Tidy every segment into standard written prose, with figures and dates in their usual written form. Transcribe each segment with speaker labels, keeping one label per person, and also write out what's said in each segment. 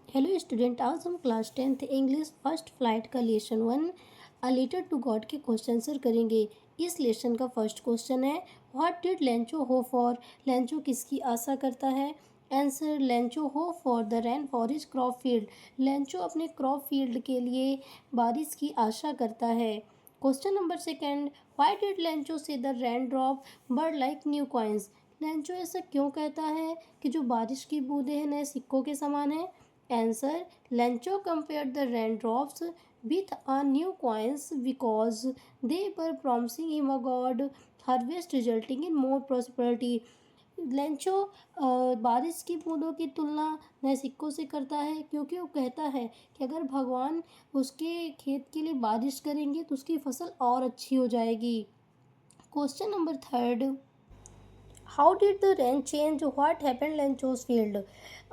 Speaker 1: Hello student, आज हम class 10th English first flight का lesson 1 a letter to God के क्वेश्चन आंसर करेंगे। इस लेसन का फर्स्ट क्वेश्चन है, what did Lencho hope for. Lencho किसकी आशा करता है। Answer, Lencho hope for the rain for his crop field. Lencho अपने क्रॉप फील्ड के लिए बारिश की आशा करता है। Question number second, why did Lencho say the rain drop बर्ड लाइक न्यू कॉइन्स। लेंचो ऐसा क्यों कहता है कि जो बारिश की बूंदें हैं नए सिक्कों के समान है। Answer, Lencho compared the raindrops with a new coins because they were promising him a god harvest resulting in more prosperity. Lencho बारिश की बूंदों की तुलना नए सिक्कों से करता है क्योंकि वो कहता है कि अगर भगवान उसके खेत के लिए बारिश करेंगे तो उसकी फसल और अच्छी हो जाएगी। Question number third, how did the rain change, what happened Lencho's field.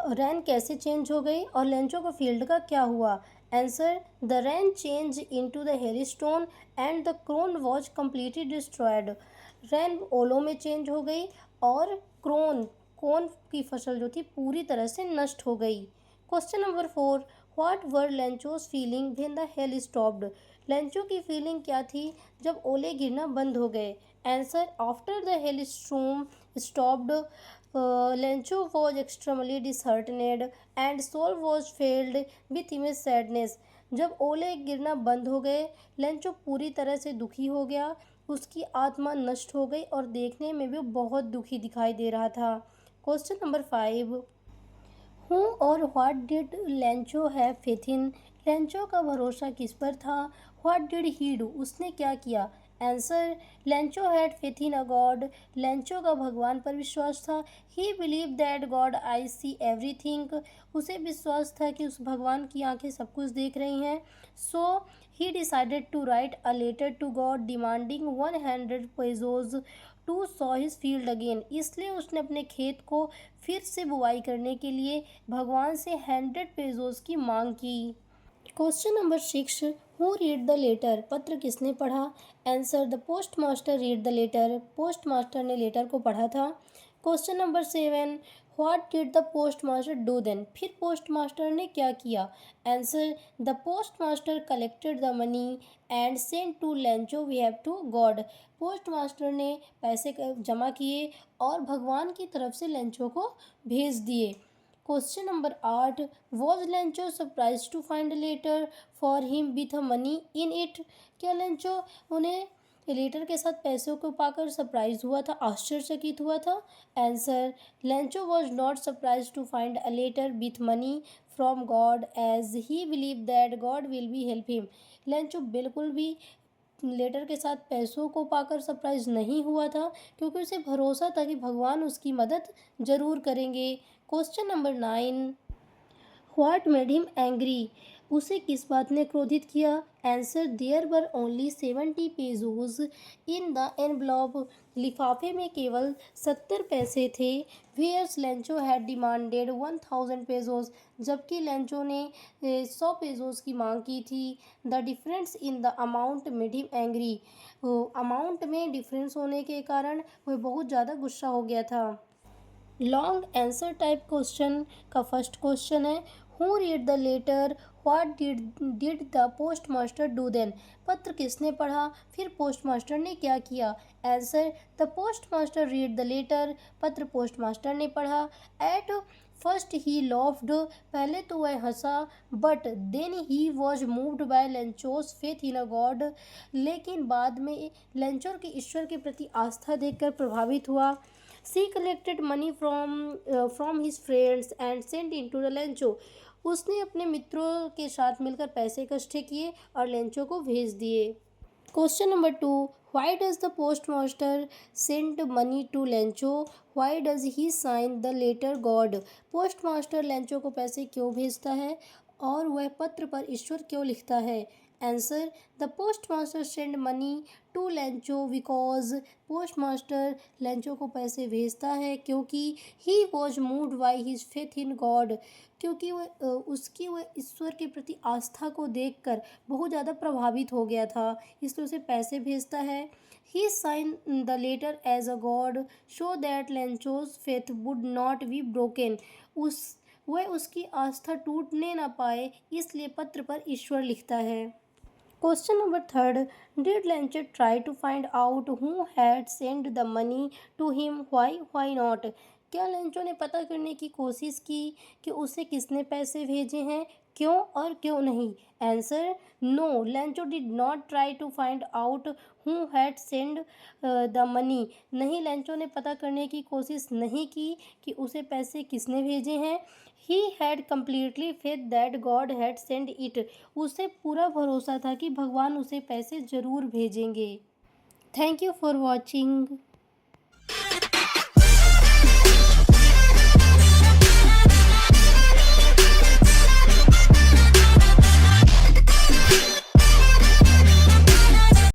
Speaker 1: Rain कैसे चेंज हो गई और लेंचो का फील्ड का क्या हुआ। Answer, the rain change into the hailstone and the corn was completely destroyed. Rain ओलों में चेंज हो गई और कोन की फसल जो थी पूरी तरह से नष्ट हो गई। Question number 4, what were Lencho's feeling when the hail stopped. Lencho की फीलिंग क्या थी जब ओले गिरना बंद हो गए। Answer, after the hail storm stopped, Lencho was extremely disheartened and soul was filled with immense sadness. जब ओले गिरना बंद हो गए, लेंचो पूरी तरह से दुखी हो गया। उसकी आत्मा नष्ट हो गई और देखने में भी बहुत दुखी दिखाई दे रहा था। क्वेश्चन नंबर 5, हु और what did Lencho have faith in. Lencho का भरोसा किस पर था। व्हाट डिड ही डू, उसने क्या किया। Answer, Lencho had faith in a God. Lencho का भगवान पर विश्वास था। ही believe that God I see everything. उसे विश्वास था कि उस भगवान की आंखें सब कुछ देख रही हैं। So he decided to write a letter to God demanding 100 pesos to sow his field again. इसलिए उसने अपने खेत को फिर से बुवाई करने के लिए भगवान से 100 पेजोस की मांग की। Question number 6, who read the letter. पत्र किसने पढ़ा। Answer, the post master read the letter. Post master ने लेटर को पढ़ा था। Question number 7, what did the post master do then. फिर पोस्ट मास्टर ने क्या किया। Answer, the post master collected the money and sent to Lencho we have to God. Post master ने पैसे जमा किए और भगवान की तरफ से लेंचो को भेज दिए। Question number 8, was Lencho surprise to find letter for him with money in it. क्या लेंचो उन्हें लेटर के साथ पैसों को पाकर सरप्राइज हुआ था, आश्चर्यचकित हुआ था। Answer, Lencho was not surprise to find a letter with money from God as he believe that God will be help him. Lencho बिल्कुल भी लेटर के साथ पैसों को पाकर सरप्राइज नहीं हुआ था क्योंकि उसे भरोसा था कि भगवान उसकी मदद जरूर करेंगे। Question number 9, what made him angry. उसे किस बात ने क्रोधित किया। Answer, there were only 70 pesos in the envelope. लिफाफे में केवल 70 पैसे थे। Whereas Lencho had demanded 1000 pesos, जबकि लेंचो ने 100 पेजोज की मांग की थी। The difference in the amount made him angry. Amount में डिफरेंस होने के कारण वह बहुत ज़्यादा गुस्सा हो गया था। लॉन्ग आंसर टाइप क्वेश्चन का फर्स्ट क्वेश्चन है, who read the letter, what did the post master do then. पत्र किसने पढ़ा, फिर पोस्ट मास्टर ने क्या किया। Answer, the post master read the letter. पत्र पोस्ट मास्टर ने पढ़ा। एट फर्स्ट ही लॉफ्ड, पहले तो वह हंसा। But then he was moved by Lencho's faith in a God, लेकिन बाद में लेंचोर की ईश्वर के प्रति आस्था देखकर प्रभावित हुआ। He collected money from his friends and sent in to the Lencho. उसने अपने मित्रों के साथ मिलकर पैसे इकट्ठे किए और लेंचो को भेज दिए। Question number 2, why does the post master send money to Lencho, why does he sign the letter God. Post master Lencho को पैसे क्यों भेजता है और वह पत्र पर ईश्वर क्यों लिखता है। Answer, the post master send money to Lencho because. Post master Lencho को पैसे भेजता है क्योंकि he was moved by his faith in God, क्योंकि वह ईश्वर के प्रति आस्था को देखकर बहुत ज़्यादा प्रभावित हो गया था, इसलिए उसे पैसे भेजता है। He sign the letter as a God so that Lencho's faith would not be broken. उस वह उसकी आस्था टूटने न पाए, इसलिए पत्र पर ईश्वर लिखता है। Question number third, did Lencho try to find out who had send the money to him, why not? क्या लेंचो ने पता करने की कोशिश की कि उसे किसने पैसे भेजे हैं, क्यों और क्यों नहीं? Answer, no, Lencho did not try to find out who had send the money. नहीं, लेंचो ने पता करने की कोशिश नहीं की कि उसे पैसे किसने भेजे हैं। He had completely faith that God had send it. उसे पूरा भरोसा था कि भगवान उसे पैसे ज़रूर भेजेंगे। Thank you for watching.